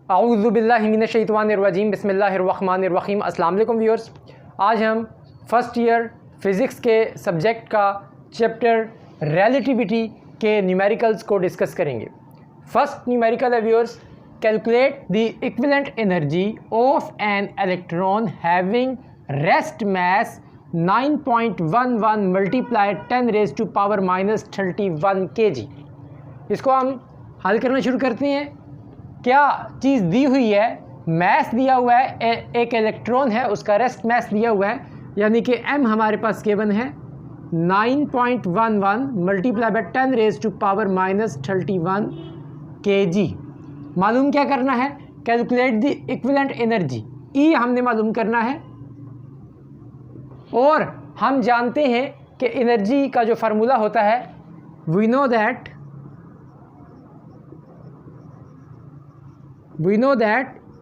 औज़ुबिल्लाहि मिनश्शैतानिर्रजीम बिस्मिल्लाहिर्रहमानिर्रहीम। अस्सलाम वालेकुम व्यूअर्स, आज हम फ़र्स्ट ईयर फ़िज़िक्स के सब्जेक्ट का चैप्टर रिलेटिविटी के न्यूमेरिकल्स को डिस्कस करेंगे। फर्स्ट न्यूमेरिकल है viewers, calculate the equivalent energy of an electron having rest mass 9.11 multiplied 10 raise to power -31 kg। इसको हम हल करना शुरू करते हैं। क्या चीज़ दी हुई है, मास दिया हुआ है, एक इलेक्ट्रॉन है, उसका रेस्ट मास दिया हुआ है, यानी कि m हमारे पास केवन है 9.11 multiply by 10 raise to power -31 kg। मालूम क्या करना है? Calculate the equivalent energy, E हमने मालूम करना है। और हम जानते हैं कि एनर्जी का जो फार्मूला होता है, we know that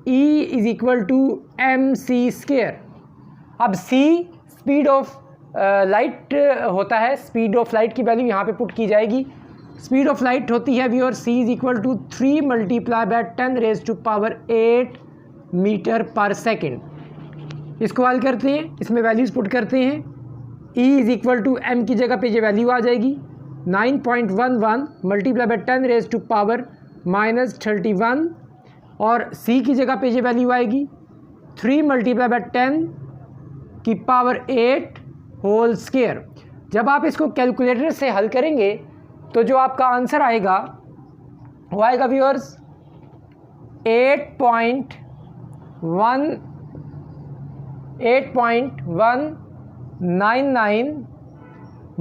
E is equal to mc²। अब c स्पीड ऑफ लाइट होता है, स्पीड ऑफ लाइट की वैल्यू यहाँ पे पुट की जाएगी। स्पीड ऑफ लाइट होती है viewer c is equal to 3 multiply by 10 raise to power 8 metre per second. इसको हल करते हैं, इसमें वैल्यूज़ पुट करते हैं। E is equal to m की जगह पे ये वैल्यू आ जाएगी 9.11 multiply by 10 raise to power -31, और c की जगह पे ये वैल्यू आएगी 3 मल्टीप्लाई बाय 10 की पावर 8 होल स्क्वायर। जब आप इसको कैलकुलेटर से हल करेंगे तो जो आपका आंसर आएगा वो आएगा viewers 8.199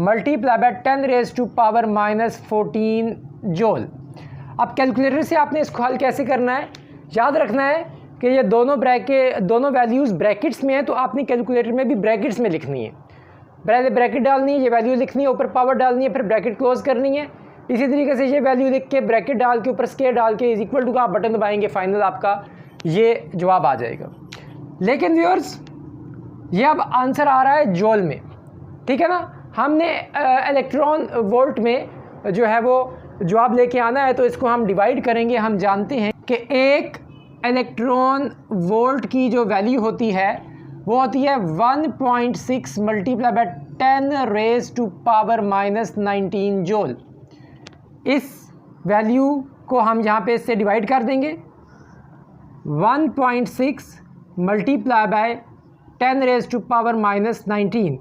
multiply by 10 raise to power -14 joule. अब कैलकुलेटर से आपने इसको हल कैसे करना है? याद रखना है कि ये दोनों वैल्यूज़ ब्रैकेट्स में है, तो आपने कैलकुलेटर में भी ब्रैकेट्स में लिखनी है। पहले ब्रैकेट डालनी है, ये वैल्यू लिखनी है, ऊपर पावर डालनी है, फिर ब्रैकेट क्लोज करनी है। इसी तरीके से ये वैल्यू लिख के ब्रैकेट डाल के ऊपर स्क्वायर डाल के इज इक्वल टू का आप बटन दबाएंगे, फाइनल आपका ये जवाब आ जाएगा। लेकिन व्यूअर्स, ये अब आंसर आ रहा है जूल में, ठीक है ना। हमने इलेक्ट्रॉन वोल्ट में जो है वो जवाब लेके आना है, तो इसको हम डिवाइड करेंगे। हम जानते हैं कि एक इलेक्ट्रॉन वोल्ट की जो वैल्यू होती है वो होती है 1.6 multiply by 10 raise to power -19 joule. इस वैल्यू को हम यहाँ पे इससे डिवाइड कर देंगे। 1.6 multiply by 10 raise to power -19।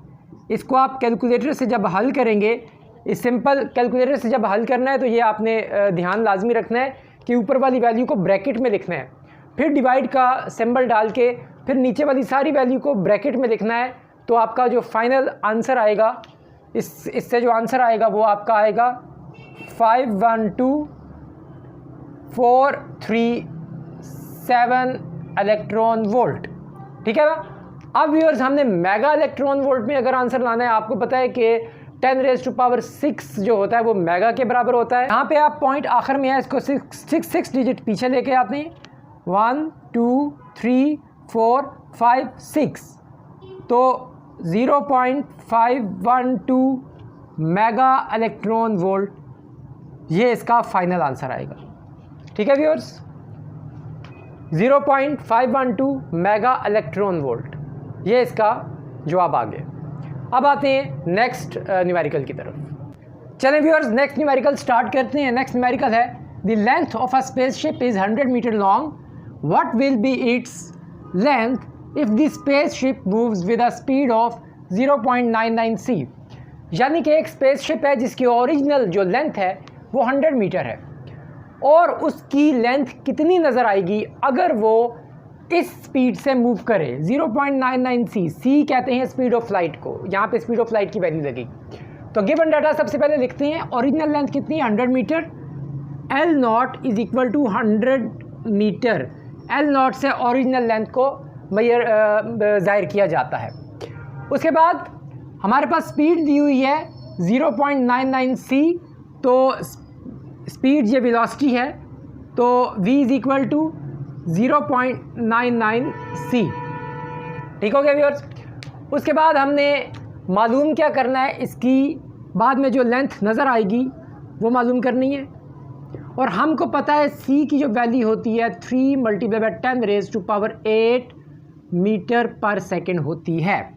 इसको आप कैलकुलेटर से जब हल करेंगे, इस सिंपल कैलकुलेटर से जब हल करना है तो ये आपने ध्यान लाजमी रखना है कि ऊपर वाली वैल्यू को ब्रैकेट में लिखना है, फिर डिवाइड का सिंबल डाल के फिर नीचे वाली सारी वैल्यू को ब्रैकेट में लिखना है। तो आपका जो फाइनल आंसर आएगा, इससे जो आंसर आएगा वो आपका आएगा 512.437 इलेक्ट्रॉन वोल्ट, ठीक है ना। अब व्यूअर्स, हमने मेगा इलेक्ट्रॉन वोल्ट में अगर आंसर लाना है, आपको पता है कि 10 रेज़ टू पावर 6 जो होता है वो मेगा के बराबर होता है। यहाँ पे आप पॉइंट आखिर में है, इसको 6 डिजिट पीछे लेके आते हैं। 1 2 3 4 5 6, तो 0.512 मेगा इलेक्ट्रॉन वोल्ट, ये इसका फाइनल आंसर आएगा, ठीक है व्यूअर्स। 0.512 मेगा इलेक्ट्रॉन वोल्ट, ये इसका जवाब आ गया। अब आते हैं नेक्स्ट न्यूमेरिकल की तरफ। चलें व्यूअर्स, नेक्स्ट न्यूमेरिकल स्टार्ट करते हैं। नेक्स्ट न्यूमेरिकल है, the length of a spaceship is 100 metre long, what will be its length if the spaceship moves with a speed of 0.99 c। यानी कि एक स्पेसशिप है जिसकी ओरिजिनल जो लेंथ है वो 100 मीटर है, और उसकी लेंथ कितनी नज़र आएगी अगर वो इस स्पीड से मूव करे 0.99 c। c कहते हैं स्पीड ऑफ लाइट को, यहाँ पे स्पीड ऑफ लाइट की वैल्यू लगेगी। तो गिवन डाटा सबसे पहले लिखते हैं। ओरिजिनल लेंथ कितनी है? 100 metre. L naught is equal to 100 metre. L naught से ओरिजिनल लेंथ को ज़ाहिर किया जाता है। उसके बाद हमारे पास स्पीड दी हुई है 0.99 c, तो स्पीड ये वेलोसिटी है, तो v is equal to 0.99 c, ठीक हो गया व्यूअर्स। उसके बाद हमने मालूम क्या करना है, इसकी बाद में जो लेंथ नज़र आएगी वो मालूम करनी है। और हमको पता है c की जो वैल्यू होती है 3 multiply by 10 raise to power 8 metre per second होती है।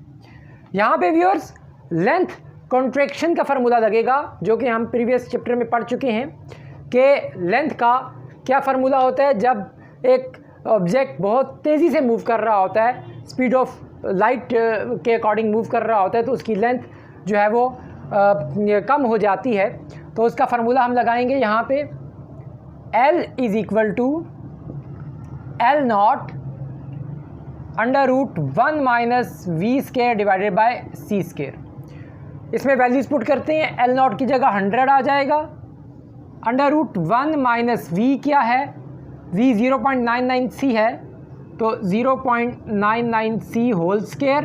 यहाँ पे व्यूअर्स लेंथ कॉन्ट्रैक्शन का फार्मूला लगेगा जो कि हम प्रीवियस चैप्टर में पढ़ चुके हैं कि लेंथ का क्या फार्मूला होता है। जब एक ऑब्जेक्ट बहुत तेज़ी से मूव कर रहा होता है, स्पीड ऑफ लाइट के अकॉर्डिंग मूव कर रहा होता है, तो उसकी लेंथ जो है वो कम हो जाती है। तो उसका फार्मूला हम लगाएंगे यहाँ पे L is equal to L naught under root 1 minus v square divided by c square. इसमें वैल्यूज पुट करते हैं, L नॉट की जगह 100 आ जाएगा, अंडर रूट 1 माइनस वी क्या है, v 0.99c है, तो 0.99c whole square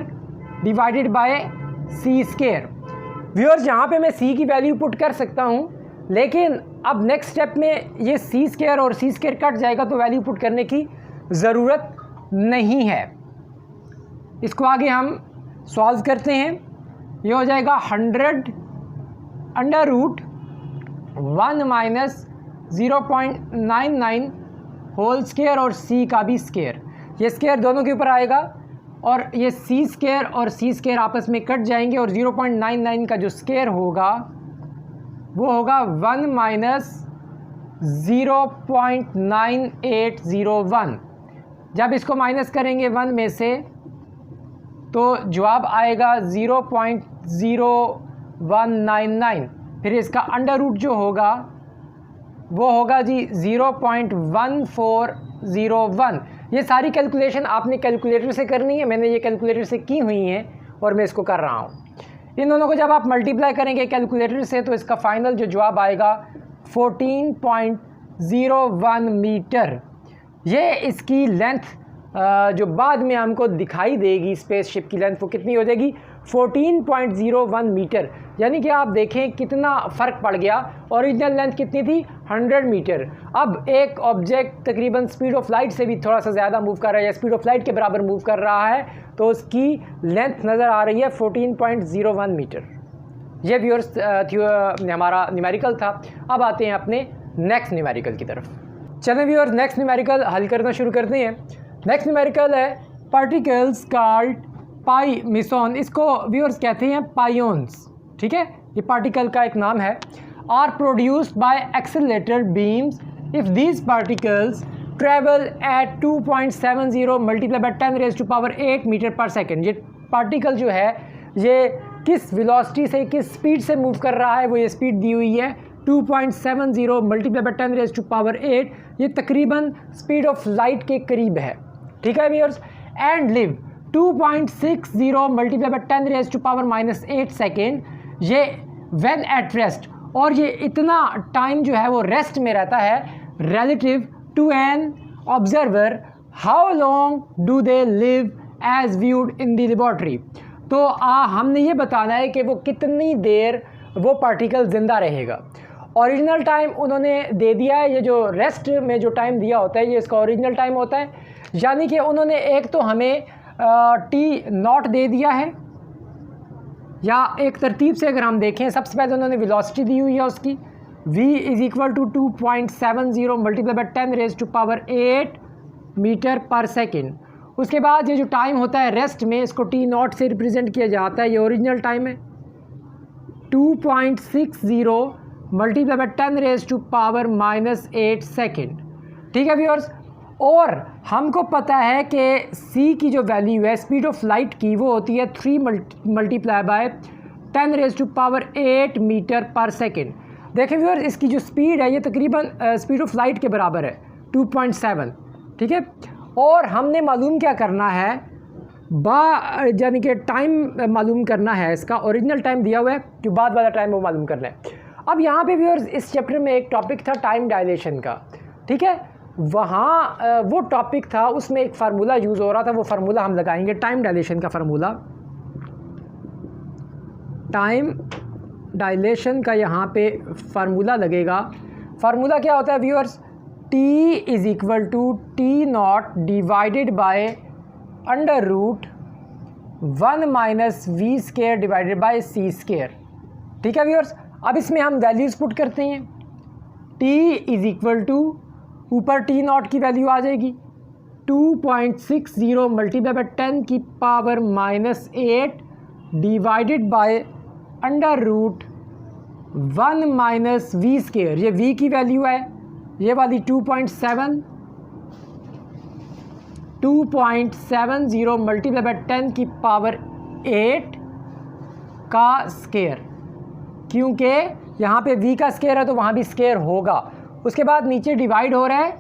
divided by c square. Viewers यहाँ पे मैं c की वैल्यू पुट कर सकता हूँ, लेकिन अब नेक्स्ट स्टेप में ये सी स्केयर और सी स्केयर कट जाएगा तो वैल्यू पुट करने की ज़रूरत नहीं है। इसको आगे हम सॉल्व करते हैं। ये हो जाएगा 100 under root 1 minus 0.99 whole square और c का भी स्केयर, ये स्केयर दोनों के ऊपर आएगा और ये c स्केयर और c स्केयर आपस में कट जाएंगे और 0.99 का जो स्केयर होगा वो होगा 1 माइनस 0.9801। जब इसको माइनस करेंगे 1 में से तो जवाब आएगा 0.0199। फिर इसका अंडर रूट जो होगा वो होगा जी 0.1401। ये सारी कैलकुलेशन आपने कैलकुलेटर से करनी है, मैंने ये कैलकुलेटर से की हुई है और मैं इसको कर रहा हूँ। इन दोनों को जब आप मल्टीप्लाई करेंगे कैलकुलेटर से तो इसका फाइनल जो जवाब आएगा 14.01 मीटर। ये इसकी लेंथ जो बाद में हमको दिखाई देगी स्पेसशिप की लेंथ वो कितनी हो जाएगी 14.01 मीटर। यानी कि आप देखें कितना फ़र्क पड़ गया। ओरिजिनल लेंथ कितनी थी 100 मीटर। अब एक ऑब्जेक्ट तकरीबन स्पीड ऑफ लाइट से भी थोड़ा सा ज़्यादा मूव कर रहा है या स्पीड ऑफ लाइट के बराबर मूव कर रहा है तो उसकी लेंथ नज़र आ रही है 14.01 मीटर। ये व्यूअर्स हमारा न्यूमेरिकल था। अब आते हैं अपने नेक्स्ट न्यूमेरिकल की तरफ। चलें व्यूअर्स नेक्स्ट न्यूमेरिकल हल करना शुरू करते हैं। नेक्स्ट न्यूमेरिकल है पार्टिकल्स कॉल्ड पाई मिसॉन। इसको व्यूअर्स कहते हैं पायोन्स, ठीक है, ये पार्टिकल का एक नाम है। Are produced by accelerator beams if these particles travel at 2.70 multiply by 10 raise to power 8 metre per second. ये पार्टिकल जो है ये किस वेलोसिटी से किस स्पीड से मूव कर रहा है, वो ये स्पीड दी हुई है 2.70 multiply by 10 raise to power 8। ये तकरीबन स्पीड ऑफ लाइट के करीब है, ठीक है viewers. And live 2.60 multiply by 10 raise to power -8 second. ये व्हेन एट रेस्ट, और ये इतना टाइम जो है वो रेस्ट में रहता है relative to an observer. How long do they live as viewed in the laboratory. तो हमने ये बताना है कि वो कितनी देर वो पार्टिकल ज़िंदा रहेगा। ओरिजिनल टाइम उन्होंने दे दिया है, ये जो रेस्ट में जो टाइम दिया होता है ये इसका ओरिजिनल टाइम होता है। यानी कि उन्होंने एक तो हमें टी नॉट दे दिया है, या एक तरतीब से अगर हम देखें सबसे पहले उन्होंने वेलोसिटी दी हुई है उसकी v is equal to 2.70 multiply by 10 raise to power 8 metre per second. उसके बाद ये जो टाइम होता है रेस्ट में इसको टी नॉट से रिप्रेजेंट किया जाता है, ये ओरिजिनल टाइम है 2.60 multiply by 10 raise to power -8 second, ठीक है व्यूअर्स। और हमको पता है कि c की जो वैल्यू है स्पीड ऑफ लाइट की वो होती है 3 multiply by 10 raise to power 8 metre per second. देखें व्यूअर्स इसकी जो स्पीड है ये तकरीबन स्पीड ऑफ लाइट के बराबर है 2.7, ठीक है। और हमने मालूम क्या करना है यानी कि टाइम मालूम करना है, इसका ओरिजिनल टाइम दिया हुआ है, जो बाद वाला टाइम वो मालूम करना है। अब यहाँ पे व्यूअर्स इस चैप्टर में एक टॉपिक था टाइम डायलेशन का, ठीक है। वहाँ वो टॉपिक था, उसमें एक फार्मूला यूज़ हो रहा था, वो फार्मूला हम लगाएंगे टाइम डायलेशन का फार्मूला। टाइम डायलेशन का यहाँ पे फार्मूला लगेगा। फार्मूला क्या होता है viewers, t is equal to t naught divided by under root 1 minus v square divided by c square, ठीक है व्यूअर्स। अब इसमें हम वैल्यूज़ पुट करते हैं। टी इज़ इक्वल टू, ऊपर टी नॉट की वैल्यू आ जाएगी 2.60 मल्टीप्लाई बाय 10 की power -8 divided by under root 1 minus v square. ये v की वैल्यू है, ये वाली 2.70 मल्टीप्लाई बाय 10 की पावर 8 का स्केयर, क्योंकि यहाँ पे v का स्केयर है तो वहाँ भी स्केयर होगा। उसके बाद नीचे डिवाइड हो रहा है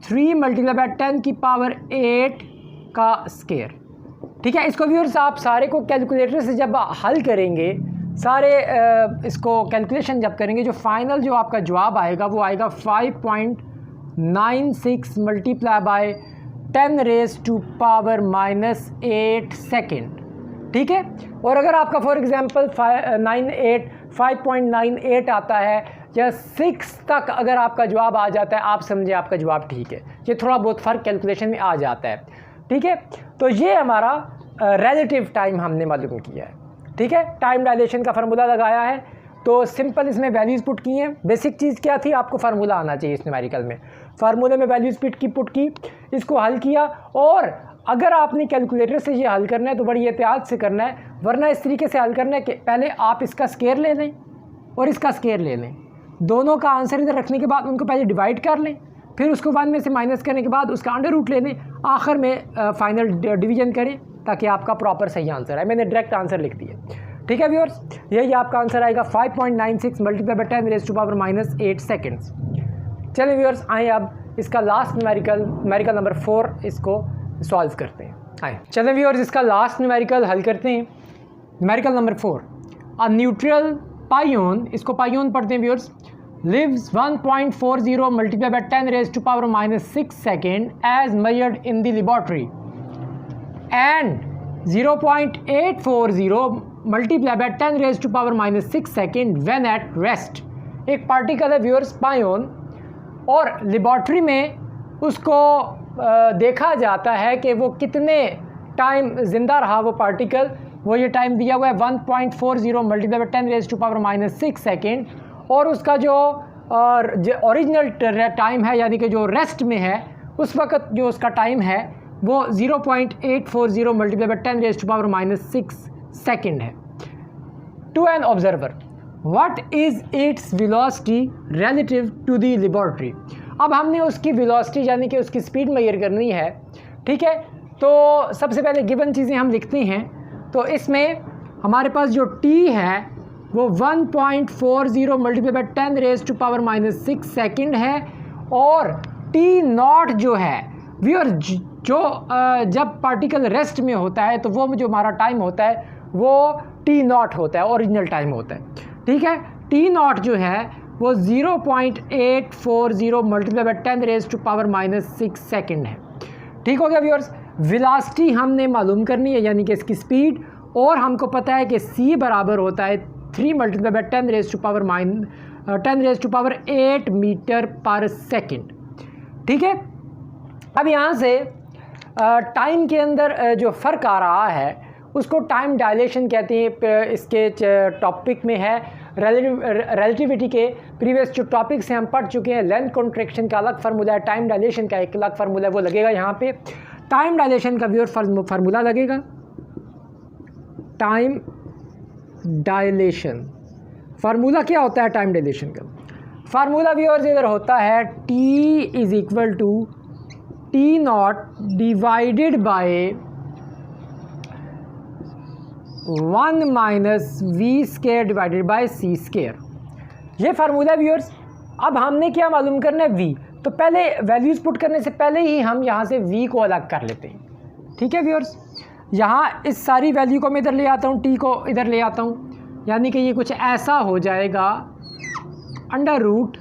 3 मल्टीप्लाई बाय 10 की पावर 8 का स्केयर। ठीक है, इसको व्यूअर्स आप सारे को कैलकुलेटर से जब हल करेंगे, सारे इसको कैलकुलेशन जब करेंगे, जो फाइनल जो आपका जवाब आएगा वो आएगा 5.96 multiply by 10 raise to power -8 second. ठीक है, और अगर आपका फॉर एग्ज़ाम्पल 5.98 आता है या 6 तक अगर आपका जवाब आ जाता है, आप समझे आपका जवाब ठीक है। ये थोड़ा बहुत फ़र्क कैलकुलेशन में आ जाता है। ठीक है, तो ये हमारा रिलेटिव टाइम हमने मालूम किया है। ठीक है, टाइम डायलेशन का फार्मूला लगाया है, तो सिंपल इसमें वैल्यूज़ पुट की हैं। बेसिक चीज़ क्या थी, आपको फार्मूला आना चाहिए इस न्यूमेरिकल में। फार्मूले में वैल्यूज़ पुट की, इसको हल किया, और अगर आपने कैलकुलेटर से ये हल करना है तो बड़ी एहतियात से करना है, वरना इस तरीके से हल करना है कि पहले आप इसका स्केयर ले लें और इसका स्केयर ले लें, दोनों का आंसर इधर रखने के बाद उनको पहले डिवाइड कर लें, फिर उसको 1 में से माइनस करने के बाद उसका अंडर रूट ले लें, आखिर में फाइनल डिवीजन करें ताकि आपका प्रॉपर सही आंसर आए। मैंने डायरेक्ट आंसर लिख दिया। ठीक है व्यूअर्स, यही आपका आंसर आएगा 5.96 multiply by 10 raise to power -8 seconds. चलिए व्यूअर्स, आए अब इसका लास्ट न्यूमेरिकल नंबर 4 इसको सॉल्व करते हैं। आए चलें व्यूअर्स, इसका लास्ट न्यूमेरिकल हल करते हैं। न्यूमेरिकल नंबर 4, अ न्यूट्रल पाइओन, इसको पाइओन पढ़ते हैं viewers, lives 1.40 multiplied by 10 raised to power -6 second as measured in the laboratory, and 0.840 multiplied by 10 raised to power -6 second when at rest। एक पार्टिकल है viewers पाइओन, और laboratory में उसको देखा जाता है कि वो कितने टाइम ज़िंदा रहा वो पार्टिकल। वो ये टाइम दिया हुआ है 1.40 multiply by 10 raise to power -6 second, और उसका जो ओरिजिनल टाइम है यानी कि जो रेस्ट में है उस वक्त जो उसका टाइम है वो 0.840 multiply by 10 raise to power -6 second है। To an observer what is its velocity relative to the laboratory. अब हमने उसकी वेलोसिटी यानी कि उसकी स्पीड मेजर करनी है। ठीक है, तो सबसे पहले गिवन चीज़ें हम लिखते हैं। तो इसमें हमारे पास जो t है वो 1.40 multiply by 10 raise to power -6 second है, और t नॉट जो है व्यूअर जो जब पार्टिकल रेस्ट में होता है तो वो जो हमारा टाइम होता है वो t नॉट होता है, ओरिजिनल टाइम होता है। ठीक है, t नॉट जो है वो 0.840 multiply by 10 raise to power -6 second है। ठीक हो गया व्यूअर्स, वेलोसिटी हमने मालूम करनी है यानी कि इसकी स्पीड, और हमको पता है कि c बराबर होता है 3 multiply by 10 raise to power 8 metre per second. ठीक है, अब यहाँ से टाइम के अंदर जो फ़र्क आ रहा है उसको टाइम डायलेशन कहते हैं। इसके टॉपिक में है रिलेटिविटी के प्रीवियस जो टॉपिक से हम पढ़ चुके हैं। लेंथ कॉन्ट्रैक्शन का अलग फार्मूला है, टाइम डायलेशन का एक अलग फार्मूला है, वो लगेगा यहाँ पे। टाइम डायलेशन का भी और फार्मूला लगेगा, टाइम डायलेशन फार्मूला क्या होता है टाइम डायलेशन का? फार्मूला भी और इधर होता है t is equal to t naught divided by 1 minus v square divided by c square. ये फार्मूला व्यूअर्स। अब हमने क्या मालूम करना है v, तो पहले वैल्यूज़ पुट करने से पहले ही हम यहाँ से v को अलग कर लेते हैं। ठीक है व्यूअर्स, यहाँ इस सारी वैल्यू को मैं इधर ले आता हूँ, t को इधर ले आता हूँ, यानी कि ये कुछ ऐसा हो जाएगा under root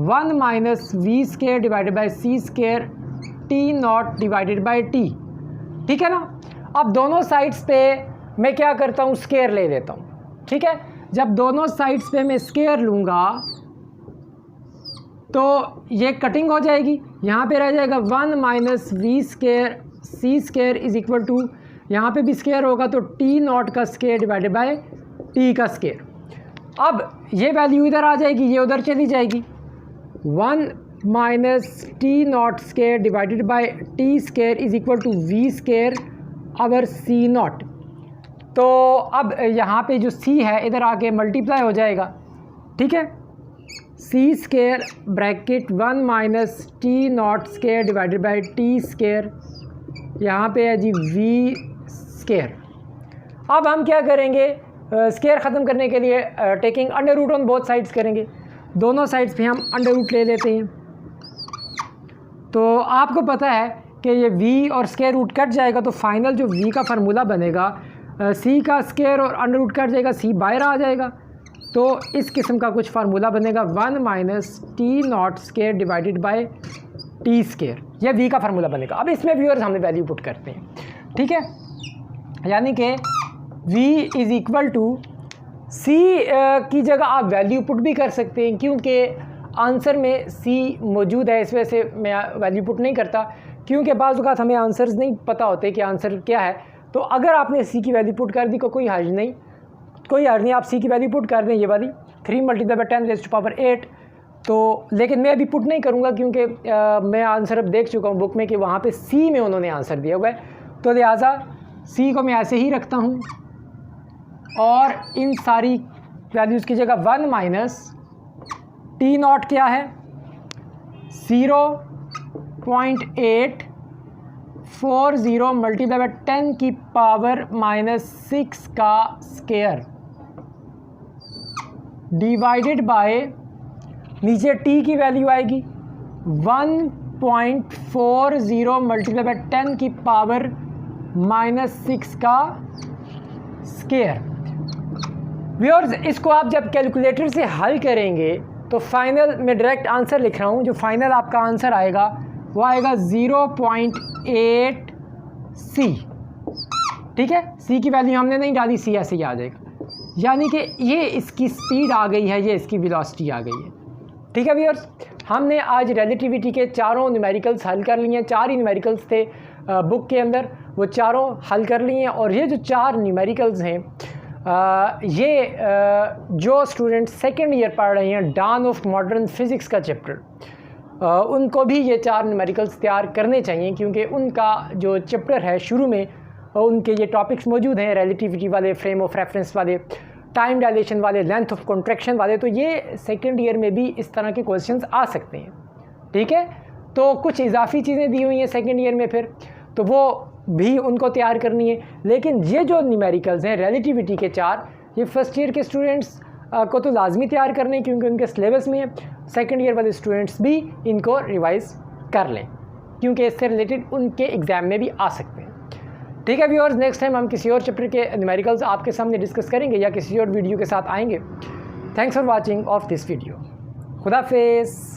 1 minus v square divided by c square t naught divided by t. ठीक है ना। अब दोनों साइड्स पे मैं क्या करता हूँ, स्केयर ले लेता हूँ। ठीक है, जब दोनों साइड्स पे मैं स्केयर लूँगा तो ये कटिंग हो जाएगी, यहाँ पे रह जाएगा 1 minus v square c square is equal to, यहाँ पे भी स्केयर होगा तो टी नॉट का स्केयर डिवाइडेड बाय टी का स्केयर। अब ये वैल्यू इधर आ जाएगी, ये उधर चली जाएगी। 1 minus T naught square divided by T square is equal to v square over c naught. तो अब यहाँ पे जो सी है इधर आके मल्टीप्लाई हो जाएगा, ठीक है। C square bracket 1 minus T naught square divided by T square, यहाँ पे है जी वी स्केयर। अब हम क्या करेंगे, स्केयर ख़त्म करने के लिए taking under root on both sides करेंगे। दोनों साइड्स पे हम अंडर रूट ले लेते हैं। तो आपको पता है कि ये v और स्केयर रूट कट जाएगा, तो फाइनल जो v का फार्मूला बनेगा, c का स्केयर और अंडर रूट कट जाएगा, c बाहर आ जाएगा। तो इस किस्म का कुछ फार्मूला बनेगा 1 minus T naught square divided by T square, यह v का फार्मूला बनेगा। अब इसमें व्यूअर्स हमने वैल्यू पुट करते हैं, ठीक है। यानी कि v is equal to c की जगह आप वैल्यू पुट भी कर सकते हैं, क्योंकि आंसर में c मौजूद है, इस वजह से मैं वैल्यू पुट नहीं करता, क्योंकि बाज़ औक़ात हमें आंसर्स नहीं पता होते कि आंसर क्या है। तो अगर आपने c की वैल्यू पुट कर दी कोई हर्ज नहीं, आप c की वैल्यू पुट कर दें, ये वाली 3 × 10⁻⁸। तो लेकिन मैं अभी पुट नहीं करूँगा, क्योंकि मैं आंसर अब देख चुका हूँ बुक में कि वहाँ पे c में उन्होंने आंसर दिया हुआ है। तो लिहाजा c को मैं ऐसे ही रखता हूँ और इन सारी वैल्यूज़ की जगह 1 माइनस टी नॉट क्या है 0.840 मल्टीप्लाई बाय 10 की पावर -6 का स्केयर डिवाइडेड बाय, नीचे t की वैल्यू आएगी 1.40 मल्टीप्लाई बाय 10 की पावर -6 का स्केयर। व्यूअर्स, इसको आप जब कैलकुलेटर से हल करेंगे तो फाइनल में डायरेक्ट आंसर लिख रहा हूँ, जो फाइनल आपका आंसर आएगा वो आएगा 0.8c, ठीक है। c की वैल्यू हमने नहीं डाली, c ऐसे ही आ जाएगा। यानी कि ये इसकी स्पीड आ गई है, ये इसकी वेलोसिटी आ गई है, ठीक है व्यूअर्स। हमने आज रिलेटिविटी के चारों न्यूमेरिकल्स हल कर लिए हैं। 4 ही न्यूमेरिकल्स थे बुक के अंदर, वो चारों हल कर लिए हैं। और ये जो 4 न्यूमेरिकल्स हैं, ये जो स्टूडेंट सेकेंड ईयर पढ़ रहे हैं डॉन ऑफ मॉडर्न फिज़िक्स का चैप्टर, उनको भी ये 4 न्यूमेरिकल्स तैयार करने चाहिए, क्योंकि उनका जो चैप्टर है शुरू में उनके ये टॉपिक्स मौजूद हैं, रिलेटिविटी वाले, फ्रेम ऑफ रेफरेंस वाले, टाइम डायलेशन वाले, लेंथ ऑफ कॉन्ट्रैक्शन वाले। तो ये सेकेंड ईयर में भी इस तरह के क्वेश्चंस आ सकते हैं, ठीक है। तो कुछ इजाफी चीज़ें दी हुई हैं सेकेंड ईयर में, फिर तो वो भी उनको तैयार करनी है। लेकिन ये जो न्यूमेरिकल्स हैं रिलेटिविटी के 4, ये फर्स्ट ईयर के स्टूडेंट्स को तो लाजमी तैयार करने, क्योंकि उनके सिलेबस में है। सेकेंड ईयर वाले स्टूडेंट्स भी इनको रिवाइज़ कर लें, क्योंकि इससे रिलेटेड उनके एग्ज़ाम में भी आ सकते हैं, ठीक है व्यूअर्स। नेक्स्ट टाइम हम किसी और चैप्टर के न्यूमेरिकल्स आपके सामने डिस्कस करेंगे या किसी और वीडियो के साथ आएंगे। Thanks for watching of this video. खुदा हाफिज़।